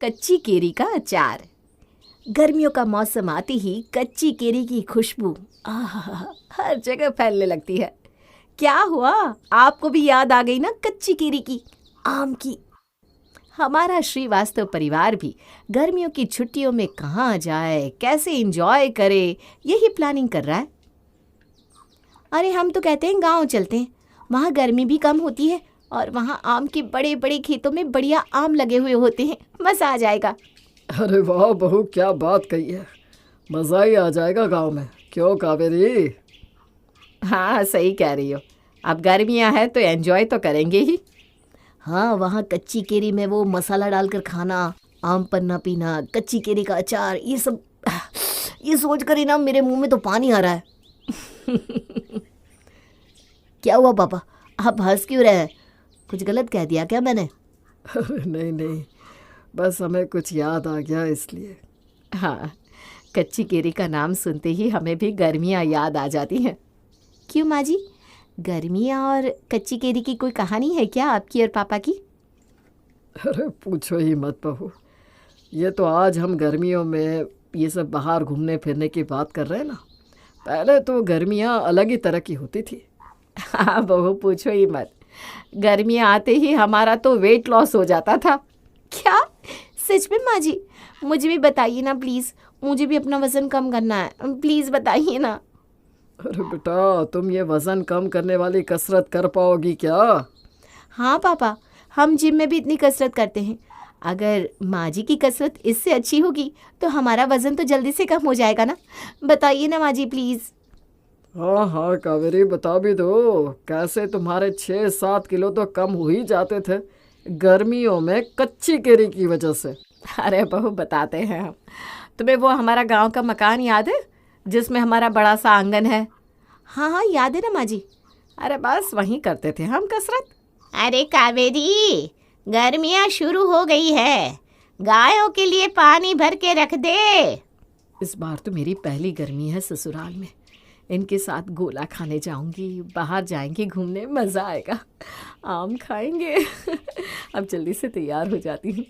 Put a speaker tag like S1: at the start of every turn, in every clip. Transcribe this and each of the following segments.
S1: कच्ची केरी का अचार। गर्मियों का मौसम आते ही कच्ची केरी की खुशबू आहा हर जगह फैलने लगती है। क्या हुआ, आपको भी याद आ गई ना कच्ची केरी की, आम की? हमारा श्रीवास्तव परिवार भी गर्मियों की छुट्टियों में कहाँ जाए, कैसे एंजॉय करे, यही प्लानिंग कर रहा है। अरे हम तो कहते हैं गांव चलते हैं, वहाँ गर्मी भी कम होती है और वहाँ आम के बड़े बड़े खेतों में बढ़िया आम लगे हुए होते हैं, मज़ा आ जाएगा।
S2: अरे वाह बहू, क्या बात कही है। मज़ा ही आ जाएगा गांव में, क्यों कावेरी?
S1: हाँ सही कह रही हो, अब गर्मियाँ हैं तो एंजॉय तो करेंगे ही। हाँ, वहाँ कच्ची केरी में वो मसाला डालकर खाना, आम पन्ना पीना, कच्ची केरी का अचार, ये सब ये सोच कर ही ना मेरे मुंह में तो पानी आ रहा है। क्या हुआ पापा, आप हंस क्यों रहे हैं? कुछ गलत कह दिया क्या मैंने?
S2: अरे नहीं नहीं, बस हमें कुछ याद आ गया इसलिए।
S1: हाँ, कच्ची केरी का नाम सुनते ही हमें भी गर्मियाँ याद आ जाती हैं। क्यों माँ जी, गर्मियाँ और कच्ची केरी की कोई कहानी है क्या आपकी और पापा की?
S2: अरे पूछो ही मत बहू, ये तो आज हम गर्मियों में ये सब बाहर घूमने फिरने की बात कर रहे हैं ना। पहले तो गर्मियाँ अलग ही तरह की होती थी।
S1: हाँ बहू, पूछो ही मत, गर्मियाँ आते ही हमारा तो वेट लॉस हो जाता था। क्या सच में माँ जी? मुझे भी बताइए ना प्लीज़, मुझे भी अपना वज़न कम करना है, प्लीज़ बताइए ना।
S2: अरे बेटा, तुम ये वज़न कम करने वाली कसरत कर पाओगी क्या?
S1: हाँ पापा, हम जिम में भी इतनी कसरत करते हैं। अगर माँ जी की कसरत इससे अच्छी होगी तो हमारा वज़न तो जल्दी से कम हो जाएगा ना। बताइए ना माँ जी प्लीज़।
S2: हाँ हाँ कावेरी, बता भी दो, कैसे तुम्हारे 6-7 किलो तो कम हो ही जाते थे गर्मियों में कच्ची केरी की वजह से।
S1: अरे बहू, बताते हैं हम। तुम्हें वो हमारा गांव का मकान याद है जिसमें हमारा बड़ा सा आंगन है? हाँ हाँ याद है ना माँ जी। अरे बस वहीं करते थे हम कसरत।
S3: अरे कावेरी, गर्मियाँ शुरू हो गई है, गायों के लिए पानी भर के रख दे।
S1: इस बार तो मेरी पहली गर्मी है ससुराल में, इनके साथ गोला खाने जाऊंगी, बाहर जाएंगे घूमने, मज़ा आएगा, आम खाएंगे। अब जल्दी से तैयार हो जाती हूँ।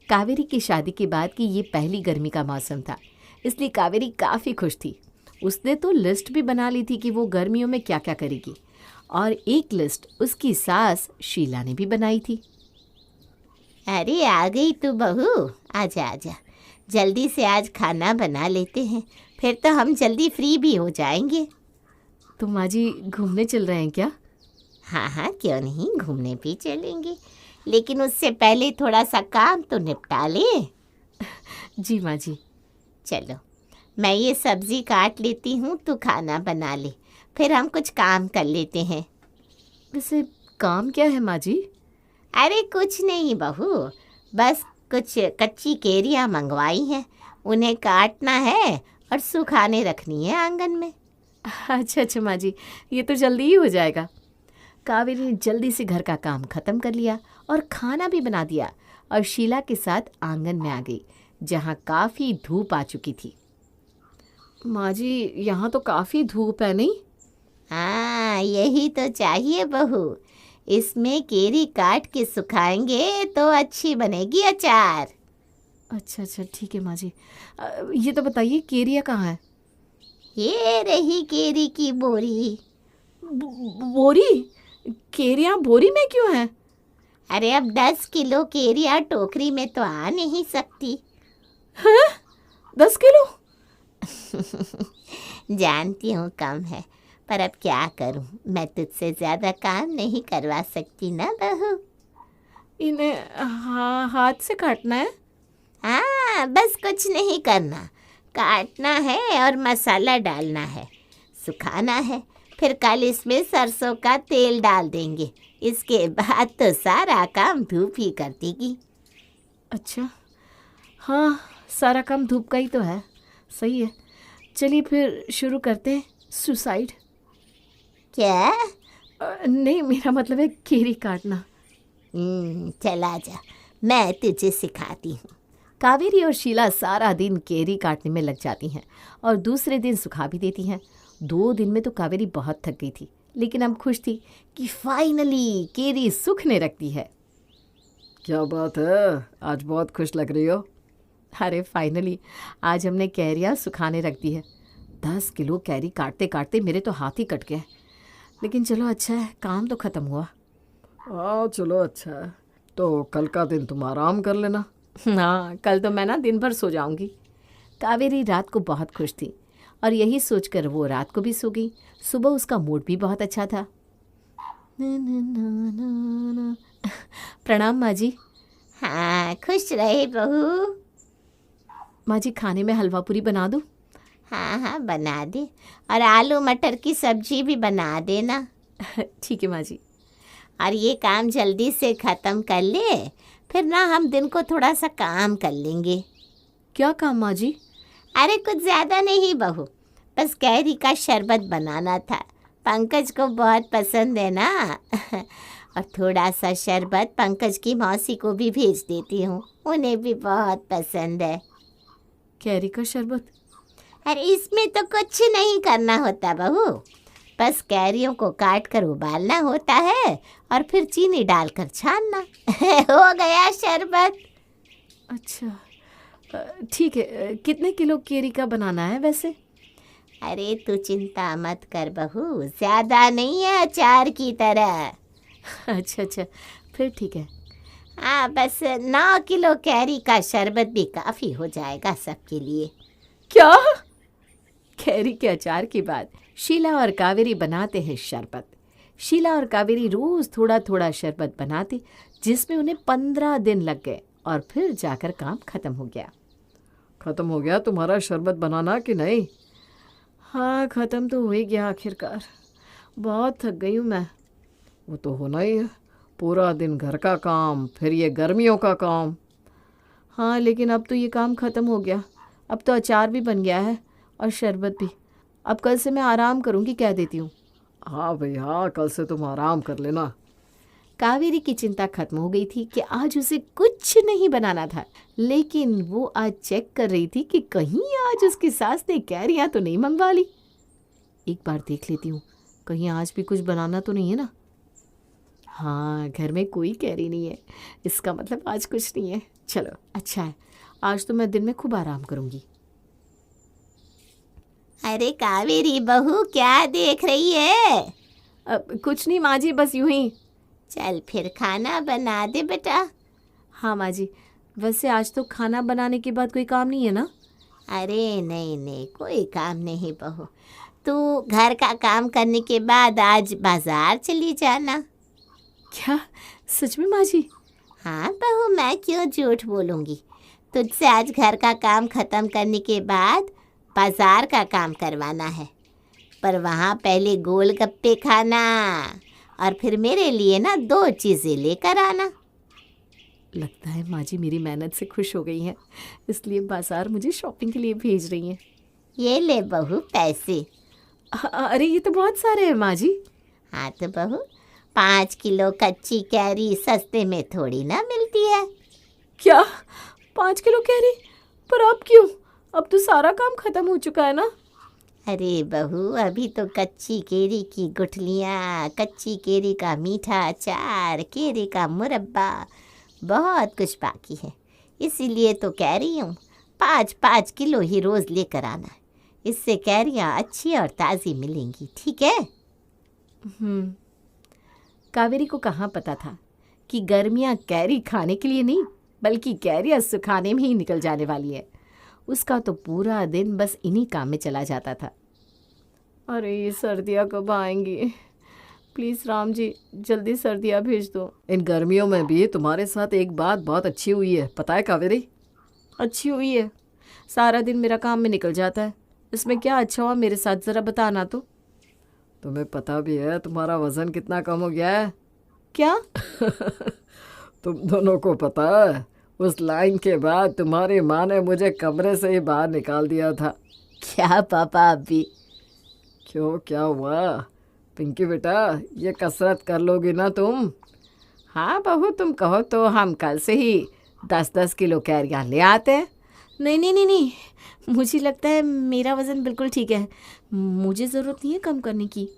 S1: कावेरी की शादी के बाद की ये पहली गर्मी का मौसम था, इसलिए कावेरी काफ़ी खुश थी। उसने तो लिस्ट भी बना ली थी कि वो गर्मियों में क्या क्या करेगी, और एक लिस्ट उसकी सास शीला ने भी बनाई थी।
S3: अरे आ गई तू बहू, आजा आजा, जल्दी से आज खाना बना लेते हैं, फिर तो हम जल्दी फ्री भी हो जाएंगे।
S1: तो माँ जी घूमने चल रहे हैं क्या?
S3: हाँ हाँ, क्यों नहीं, घूमने भी चलेंगे, लेकिन उससे पहले थोड़ा सा काम तो निपटा ले।
S1: जी माँ जी।
S3: चलो, मैं ये सब्ज़ी काट लेती हूँ, तू खाना बना ले, फिर हम कुछ काम कर लेते हैं।
S1: वैसे काम क्या है माँ जी?
S3: अरे कुछ नहीं बहू, बस कुछ कच्ची केरियाँ मंगवाई हैं, उन्हें काटना है और सुखाने रखनी है आंगन में।
S1: अच्छा अच्छा माँ जी, ये तो जल्दी ही हो जाएगा। कावेरी ने जल्दी से घर का काम ख़त्म कर लिया और खाना भी बना दिया और शीला के साथ आंगन में आ गई, जहाँ काफ़ी धूप आ चुकी थी। माँ जी, यहाँ तो काफ़ी धूप है नहीं?
S3: हाँ, यही तो चाहिए बहू, इसमें केरी काट के सुखाएंगे तो अच्छी बनेगी अचार।
S1: अच्छा अच्छा ठीक है माँ जी। ये तो बताइए केरिया कहाँ है?
S3: ये रही केरी की बोरी।
S1: बोरी? केरियाँ बोरी में क्यों है?
S3: अरे अब 10 किलो केरियाँ टोकरी में तो आ नहीं सकती।
S1: हैं? 10 किलो?
S3: जानती हूँ कम है, पर अब क्या करूँ, मैं तुझसे ज़्यादा काम नहीं करवा सकती ना बहू।
S1: इन्हें हाथ से काटना है?
S3: हाँ, बस कुछ नहीं करना, काटना है और मसाला डालना है, सुखाना है, फिर कल इसमें सरसों का तेल डाल देंगे, इसके बाद तो सारा काम धूप ही कर देगी।
S1: अच्छा हाँ, सारा काम धूप का ही तो है, सही है। चलिए फिर शुरू करते हैं। सुसाइड?
S3: क्या?
S1: नहीं, मेरा मतलब है केरी काटना।
S3: चला जा, मैं तुझे सिखाती हूँ।
S1: कावेरी और शीला सारा दिन केरी काटने में लग जाती हैं और दूसरे दिन सुखा भी देती हैं। 2 दिन में तो कावेरी बहुत थक गई थी, लेकिन अब खुश थी कि फाइनली केरी सूखने रखती है।
S2: क्या बात है, आज बहुत खुश लग रही हो।
S1: अरे फाइनली आज हमने कैरियाँ सुखाने रख दी है। 10 किलो कैरी काटते काटते मेरे तो हाथ ही कट गए। लेकिन चलो अच्छा है, काम तो ख़त्म हुआ।
S2: हाँ चलो अच्छा है, तो कल का दिन तुम आराम कर लेना।
S1: हाँ, कल तो मैं ना दिन भर सो जाऊंगी। कावेरी रात को बहुत खुश थी और यही सोचकर वो रात को भी सो गई। सुबह उसका मूड भी बहुत अच्छा था। प्रणाम माँ जी।
S3: हाँ, खुश रहे बहू।
S1: माँ जी, खाने में हलवा पूरी बना दूँ?
S3: हाँ हाँ, बना दे, और आलू मटर की सब्जी भी बना देना।
S1: ठीक है माँ जी।
S3: और ये काम जल्दी से ख़त्म कर ले, फिर ना हम दिन को थोड़ा सा काम कर लेंगे।
S1: क्या काम माँ जी?
S3: अरे कुछ ज़्यादा नहीं बहू, बस कैरी का शरबत बनाना था। पंकज को बहुत पसंद है ना। और थोड़ा सा शरबत पंकज की मौसी को भी भेज देती हूँ, उन्हें भी बहुत पसंद है।
S1: कैरी का शरबत?
S3: अरे इसमें तो कुछ नहीं करना होता बहू, बस कैरियों को काट कर उबालना होता है और फिर चीनी डालकर छानना। हो गया शरबत।
S1: अच्छा ठीक है। कितने किलो कैरी का बनाना है वैसे?
S3: अरे तू चिंता मत कर बहू, ज़्यादा नहीं है, अचार की तरह।
S1: अच्छा फिर ठीक है।
S3: हाँ, बस 9 किलो कैरी का शरबत भी काफ़ी हो जाएगा सबके लिए।
S1: क्या? कैरी के अचार के बाद शीला और कावेरी बनाते हैं शरबत। शीला और कावेरी रोज़ थोड़ा थोड़ा शरबत बनाते, जिसमें उन्हें 15 दिन लग गए और फिर जाकर काम ख़त्म हो गया।
S2: ख़त्म हो गया तुम्हारा शरबत बनाना कि नहीं?
S1: हाँ, ख़त्म तो हो ही गया आखिरकार। बहुत थक गई हूँ मैं।
S2: वो तो होना ही है, पूरा दिन घर का काम, फिर ये गर्मियों का काम।
S1: हाँ, लेकिन अब तो ये काम ख़त्म हो गया। अब तो अचार भी बन गया है और शरबत भी। अब कल से मैं आराम करूँगी, कह देती हूँ।
S2: हाँ भाई हाँ, कल से तुम आराम कर लेना।
S1: कावेरी की चिंता खत्म हो गई थी कि आज उसे कुछ नहीं बनाना था, लेकिन वो आज चेक कर रही थी कि कहीं आज उसकी सास ने कैरियाँ तो नहीं मंगवा ली। एक बार देख लेती हूँ, कहीं आज भी कुछ बनाना तो नहीं है ना। हाँ, घर में कोई कैरी नहीं है, इसका मतलब आज कुछ नहीं है। चलो अच्छा है, आज तो मैं दिन में खूब आराम करूँगी।
S3: अरे कावेरी बहू, क्या देख रही है?
S1: अब कुछ नहीं माँ जी, बस यूं ही।
S3: चल फिर खाना बना दे बेटा।
S1: हाँ माँ जी, वैसे आज तो खाना बनाने के बाद कोई काम नहीं है ना?
S3: अरे नहीं नहीं, कोई काम नहीं बहू, तू घर का काम करने के बाद आज बाजार चली जाना।
S1: क्या सच में माँ जी?
S3: हाँ बहू, मैं क्यों झूठ बोलूँगी। तुझसे आज घर का काम ख़त्म करने के बाद बाजार का काम करवाना है, पर वहाँ पहले गोलगप्पे खाना और फिर मेरे लिए ना 2 चीज़ें लेकर आना।
S1: लगता है माँ जी मेरी मेहनत से खुश हो गई हैं, इसलिए बाजार मुझे शॉपिंग के लिए भेज रही हैं।
S3: ये ले बहू पैसे।
S1: अरे ये तो बहुत सारे हैं माँ जी।
S3: हाँ तो बहू, 5 किलो कच्ची कैरी सस्ते में थोड़ी ना मिलती है।
S1: क्या 5 किलो कैरी? पर अब क्यों? अब तो सारा काम खत्म हो चुका है ना।
S3: अरे बहू, अभी तो कच्ची केरी की गुठलियाँ, कच्ची केरी का मीठा अचार, केरी का मुरब्बा, बहुत कुछ बाकी है। इसीलिए तो कह रही हूँ 5-5 किलो ही रोज़ लेकर आना, इससे कैरियाँ अच्छी और ताज़ी मिलेंगी, ठीक है?
S1: कावेरी को कहाँ पता था कि गर्मियाँ कैरी खाने के लिए नहीं, बल्कि कैरियाँ सुखाने में ही निकल जाने वाली है। उसका तो पूरा दिन बस इन्हीं काम में चला जाता था। अरे ये सर्दियाँ कब आएंगी? प्लीज़ राम जी, जल्दी सर्दियाँ भेज दो।
S2: इन गर्मियों में भी तुम्हारे साथ एक बात बहुत अच्छी हुई है, पता है कावेरी?
S1: अच्छी हुई है? सारा दिन मेरा काम में निकल जाता है, इसमें क्या अच्छा हुआ मेरे साथ? ज़रा बताना तो।
S2: तुम्हें पता भी है तुम्हारा वज़न कितना कम हो गया है?
S1: क्या?
S2: तुम दोनों को पता है, उस लाइन के बाद तुम्हारी माँ ने मुझे कमरे से ही बाहर निकाल दिया था।
S1: क्या पापा अभी?
S2: क्यों, क्या हुआ? पिंकी बेटा, ये कसरत कर लोगी ना तुम?
S1: हाँ बहू, तुम कहो तो हम कल से ही 10-10 किलो कैरियाँ ले आते हैं। नहीं नहीं नहीं नहीं, मुझे लगता है मेरा वज़न बिल्कुल ठीक है, मुझे ज़रूरत नहीं है कम करने की।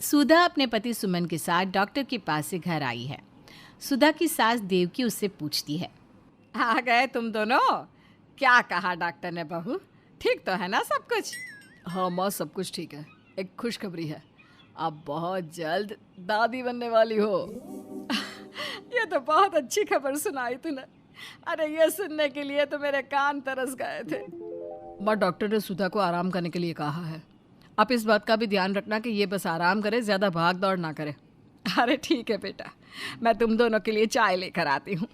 S4: सुधा अपने पति सुमन के साथ डॉक्टर के पास से घर आई है।
S1: सुधा की सास देवकी उससे पूछती है,
S2: आ गए तुम दोनों? क्या कहा डॉक्टर ने बहू, ठीक तो है ना सब कुछ? हाँ माँ, सब कुछ ठीक है। एक खुशखबरी है, आप बहुत जल्द दादी बनने वाली हो। ये तो बहुत अच्छी खबर सुनाई तूने। अरे ये सुनने के लिए तो मेरे कान तरस गए थे। माँ, डॉक्टर ने सुधा को आराम करने के लिए कहा है। आप इस बात का भी ध्यान रखना कि ये बस आराम करे, ज़्यादा भाग दौड़ ना करे। अरे ठीक है बेटा, मैं तुम दोनों के लिए चाय लेकर आती हूँ।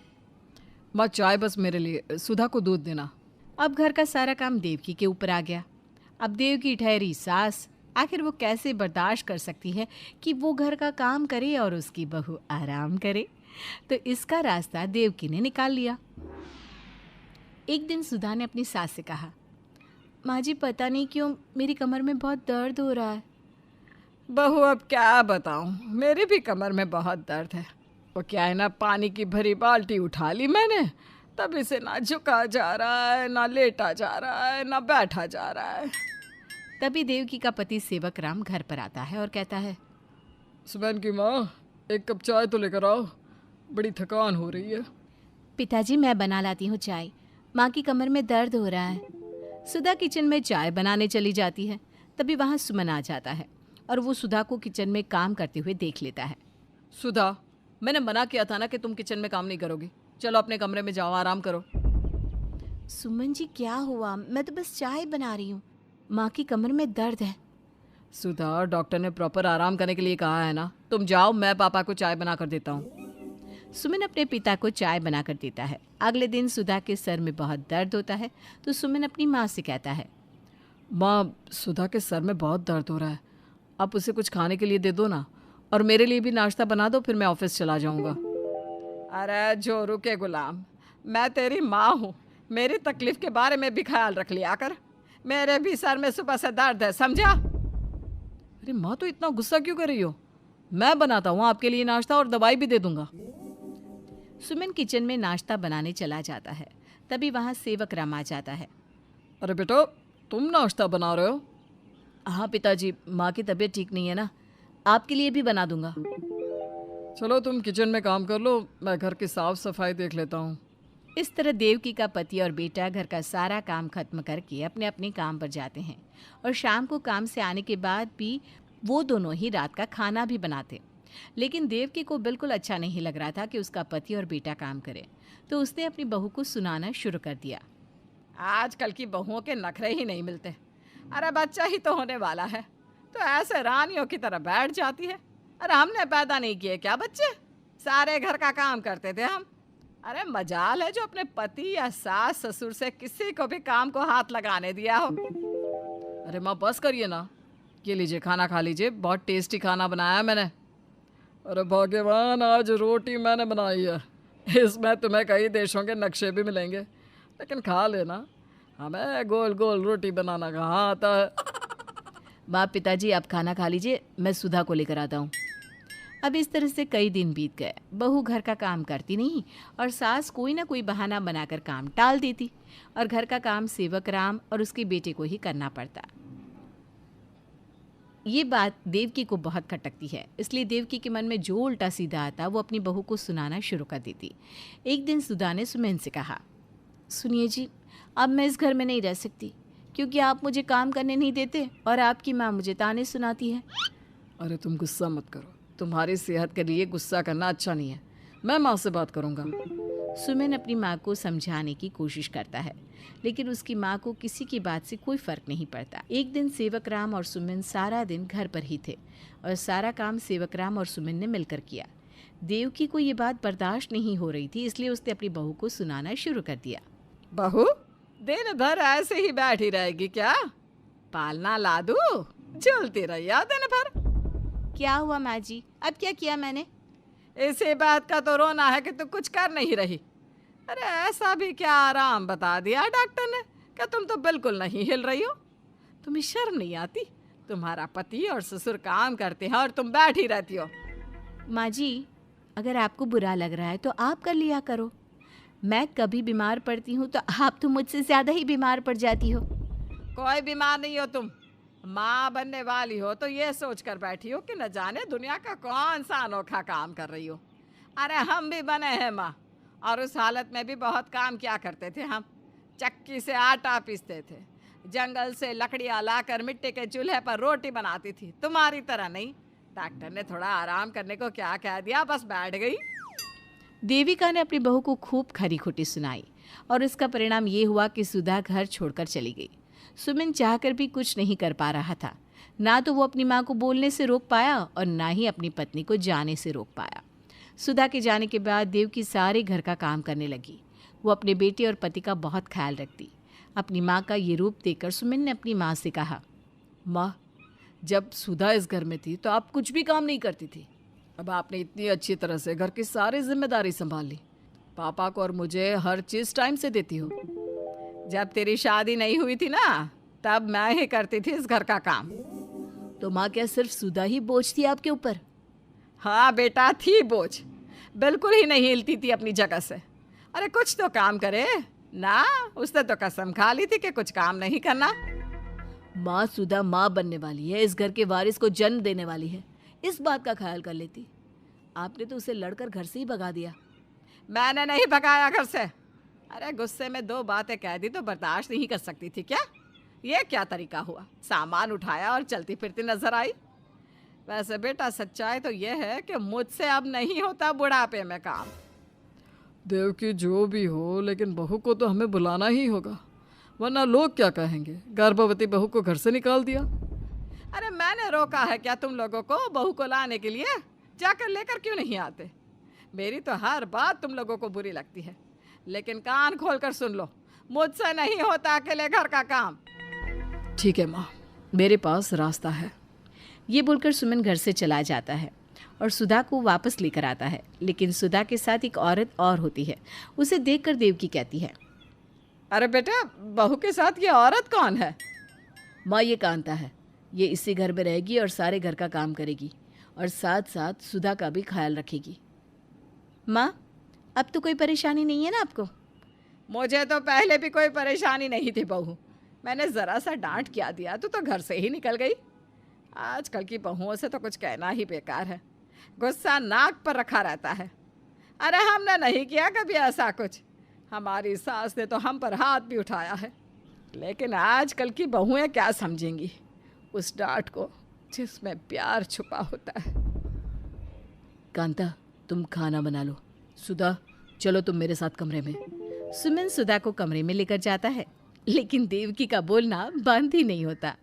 S2: माँ, चाय बस मेरे लिए, सुधा को दूध देना।
S1: अब घर का सारा काम देवकी के ऊपर आ गया। अब देवकी ठहरी सास, आखिर वो कैसे बर्दाश्त कर सकती है कि वो घर का काम करे और उसकी बहू आराम करे। तो इसका रास्ता देवकी ने निकाल लिया। एक दिन सुधा ने अपनी सास से कहा, माँ जी पता नहीं क्यों मेरी कमर में बहुत दर्द हो रहा है।
S2: बहू अब क्या बताऊं, मेरी भी कमर में बहुत दर्द है। वो क्या है ना, पानी की भरी बाल्टी उठा ली मैंने, तब इसे ना झुका जा रहा है, ना लेटा जा रहा है, ना बैठा जा रहा है।
S1: तभी देवकी का पति सेवक राम घर पर आता है और कहता है,
S2: सुबह की माँ, एक कप चाय तो लेकर आओ, बड़ी थकान हो रही है।
S1: पिताजी मैं बना लाती हूँ चाय, माँ की कमर में दर्द हो रहा है। सुधा किचन में चाय बनाने चली जाती है। तभी वहाँ सुमन आ जाता है और वो सुधा को किचन में काम करते हुए देख लेता है।
S2: सुधा, मैंने मना किया था ना कि तुम किचन में काम नहीं करोगी। चलो अपने कमरे में जाओ, आराम करो।
S1: सुमन जी क्या हुआ, मैं तो बस चाय बना रही हूँ, माँ की कमर में दर्द है।
S2: सुधा, डॉक्टर ने प्रॉपर आराम करने के लिए कहा है ना, तुम जाओ, मैं पापा को चाय बना कर देता हूँ।
S1: सुमन अपने पिता को चाय बनाकर देता है। अगले दिन सुधा के सर में बहुत दर्द होता है तो सुमन अपनी माँ से कहता है,
S2: माँ, सुधा के सर में बहुत दर्द हो रहा है, आप उसे कुछ खाने के लिए दे दो ना, और मेरे लिए भी नाश्ता बना दो, फिर मैं ऑफिस चला जाऊँगा। अरे जोरू के गुलाम, मैं तेरी माँ हूँ, मेरी तकलीफ के बारे में भी ख्याल रख लिया कर। मेरे भी सर में सुबह से दर्द है, समझा? अरे माँ, तो इतना गुस्सा क्यों कर रही हो? मैं बनाता हूँ आपके लिए नाश्ता और दवाई भी दे दूंगा।
S1: सुमन किचन में नाश्ता बनाने चला जाता है। तभी वहाँ सेवक राम आ जाता है।
S2: अरे बेटो, तुम नाश्ता बना रहे हो?
S1: हाँ पिताजी, माँ की तबीयत ठीक नहीं है ना, आपके लिए भी बना दूंगा।
S2: चलो तुम किचन में काम कर लो, मैं घर की साफ सफाई देख लेता हूँ।
S1: इस तरह देवकी का पति और बेटा घर का सारा काम खत्म करके अपने अपने काम पर जाते हैं और शाम को काम से आने के बाद भी वो दोनों ही रात का खाना भी बनाते। लेकिन देवकी को बिल्कुल अच्छा नहीं लग रहा था कि उसका पति और बेटा काम करे, तो उसने अपनी बहू को सुनाना शुरू कर दिया।
S2: आजकल की बहुओं के नखरे ही नहीं मिलते। अरे बच्चा ही तो होने वाला है, तो ऐसे रानियों की तरह बैठ जाती है। अरे हमने पैदा नहीं किए क्या बच्चे? सारे घर का काम करते थे हम। अरे मजाल है जो अपने पति या सास ससुर से किसी को भी काम को हाथ लगाने दिया हो। अरे माँ बस करिए ना, ये लीजिए खाना खा लीजिए, बहुत टेस्टी खाना बनाया है मैंने। अरे भगवान, आज रोटी मैंने बनाई है, इसमें तुम्हें कई देशों के नक्शे भी मिलेंगे, लेकिन खा लेना, हमें गोल गोल रोटी बनाना कहाँ आता है।
S1: बाप पिताजी आप खाना खा लीजिए, मैं सुधा को लेकर आता हूँ। अब इस तरह से कई दिन बीत गए। बहू घर का काम करती नहीं और सास कोई ना कोई बहाना बनाकर काम टाल देती और घर का काम सेवक राम और उसके बेटे को ही करना पड़ता। ये बात देवकी को बहुत खटकती है, इसलिए देवकी के मन में जो उल्टा सीधा आता वो अपनी बहू को सुनाना शुरू कर देती। एक दिन सुधा ने सुमन से कहा, सुनिए जी, अब मैं इस घर में नहीं रह सकती क्योंकि आप मुझे काम करने नहीं देते और आपकी माँ मुझे ताने सुनाती है।
S2: अरे तुम गुस्सा मत करो, तुम्हारी सेहत के लिए गुस्सा करना अच्छा नहीं है, मैं माँ से बात करूँगा।
S1: सुमन अपनी माँ को समझाने की कोशिश करता है, लेकिन उसकी माँ को किसी की बात से कोई फर्क नहीं पड़ता। एक दिन सेवक राम और सुमन सारा दिन घर पर ही थे और सारा काम सेवक राम और सुमन ने मिलकर किया। देवकी को ये बात बर्दाश्त नहीं हो रही थी, इसलिए उसने अपनी बहू को सुनाना शुरू कर दिया।
S2: बहू, दिन भर ऐसे ही बैठी रहेगी क्या? पालना लादू, चलती रही दिन भर।
S1: क्या हुआ माँ जी, अब क्या किया मैंने?
S2: इसी बात का तो रोना है कि तू कुछ कर नहीं रही। अरे ऐसा भी क्या आराम बता दिया डॉक्टर ने कि तुम तो बिल्कुल नहीं हिल रही हो। तुम्हें शर्म नहीं आती? तुम्हारा पति और ससुर काम करते हैं और तुम बैठी रहती हो।
S1: माँ जी, अगर आपको बुरा लग रहा है तो आप कर लिया करो। मैं कभी बीमार पड़ती हूँ तो आप तो मुझसे ज़्यादा ही बीमार पड़ जाती हो।
S2: कोई बीमार नहीं हो तुम, माँ बनने वाली हो तो ये सोच कर बैठी हो कि न जाने दुनिया का कौन सा अनोखा काम कर रही हो। अरे हम भी बने हैं माँ, और उस हालत में भी बहुत काम किया करते थे हम। चक्की से आटा पीसते थे, जंगल से लकड़ियाँ लाकर मिट्टी के चूल्हे पर रोटी बनाती थी। तुम्हारी तरह नहीं। डॉक्टर ने थोड़ा आराम करने को क्या कह दिया, बस बैठ गई।
S1: देविका ने अपनी बहू को खूब खरी खोटी सुनाई और इसका परिणाम ये हुआ कि सुधा घर छोड़कर चली गई। सुमिन चाहकर भी कुछ नहीं कर पा रहा था। ना तो वो अपनी माँ को बोलने से रोक पाया और ना ही अपनी पत्नी को जाने से रोक पाया। सुधा के जाने के बाद देवकी सारे घर का काम करने लगी। वो अपने बेटे और पति का बहुत ख्याल रखती। अपनी माँ का ये रूप देखकर सुमिन ने अपनी माँ से कहा, माँ, जब सुधा इस घर में थी तो आप कुछ भी काम नहीं करती थी। अब आपने इतनी अच्छी तरह से घर की सारी जिम्मेदारी संभाल ली। पापा को और मुझे हर चीज़ टाइम से देती हो।
S2: जब तेरी शादी नहीं हुई थी ना, तब मैं ही करती थी इस घर का काम।
S1: तो माँ, क्या सिर्फ सुधा ही बोझ थी आपके ऊपर?
S2: हाँ बेटा, थी बोझ। बिल्कुल ही नहीं हिलती थी अपनी जगह से। अरे कुछ तो काम करे ना। उसने तो कसम खा ली थी कि कुछ काम नहीं करना।
S1: माँ, सुधा माँ बनने वाली है, इस घर के वारिस को जन्म देने वाली है। इस बात का ख्याल कर लेती। आपने तो उसे लड़कर घर से ही भगा दिया।
S2: मैंने नहीं भगाया घर से। अरे गुस्से में 2 बातें कह दी तो बर्दाश्त नहीं कर सकती थी क्या? ये क्या तरीका हुआ? सामान उठाया और चलती फिरती नजर आई। वैसे बेटा, सच्चाई तो ये है कि मुझसे अब नहीं होता बुढ़ापे में काम।
S4: देवकी, जो भी हो, लेकिन बहू को तो हमें बुलाना ही होगा, वरना लोग क्या कहेंगे? गर्भवती बहू को घर से निकाल दिया।
S2: अरे मैंने रोका है क्या तुम लोगों को बहू को लाने के लिए? जाकर लेकर क्यों नहीं आते? मेरी तो हर बात तुम लोगों को बुरी लगती है, लेकिन कान खोलकर सुन लो, मुझसे नहीं होता अकेले घर का काम।
S4: ठीक है माँ, मेरे पास रास्ता है।
S1: ये बोलकर सुमिन घर से चला जाता है और सुधा को वापस लेकर आता है। लेकिन सुधा के साथ एक औरत और होती है। उसे देखकर देवकी कहती है,
S2: अरे बेटा, बहू के साथ ये औरत कौन है?
S1: माँ, ये कांता है। ये इसी घर में रहेगी और सारे घर का काम करेगी और साथ साथ सुधा का भी ख्याल रखेगी। माँ, अब तो कोई परेशानी नहीं है ना आपको?
S2: मुझे तो पहले भी कोई परेशानी नहीं थी बहू। मैंने ज़रा सा डांट क्या दिया तो घर से ही निकल गई। आजकल की बहुओं से तो कुछ कहना ही बेकार है। गुस्सा नाक पर रखा रहता है। अरे हमने नहीं किया कभी ऐसा कुछ। हमारी सास ने तो हम पर हाथ भी उठाया है। लेकिन आजकल की बहुएं क्या समझेंगी उस डांट को जिसमें प्यार छुपा होता है।
S1: कांता, तुम खाना बना लो। सुधा, चलो तुम मेरे साथ कमरे में। सुमिन सुधा को कमरे में लेकर जाता है, लेकिन देवकी का बोलना बंद ही नहीं होता।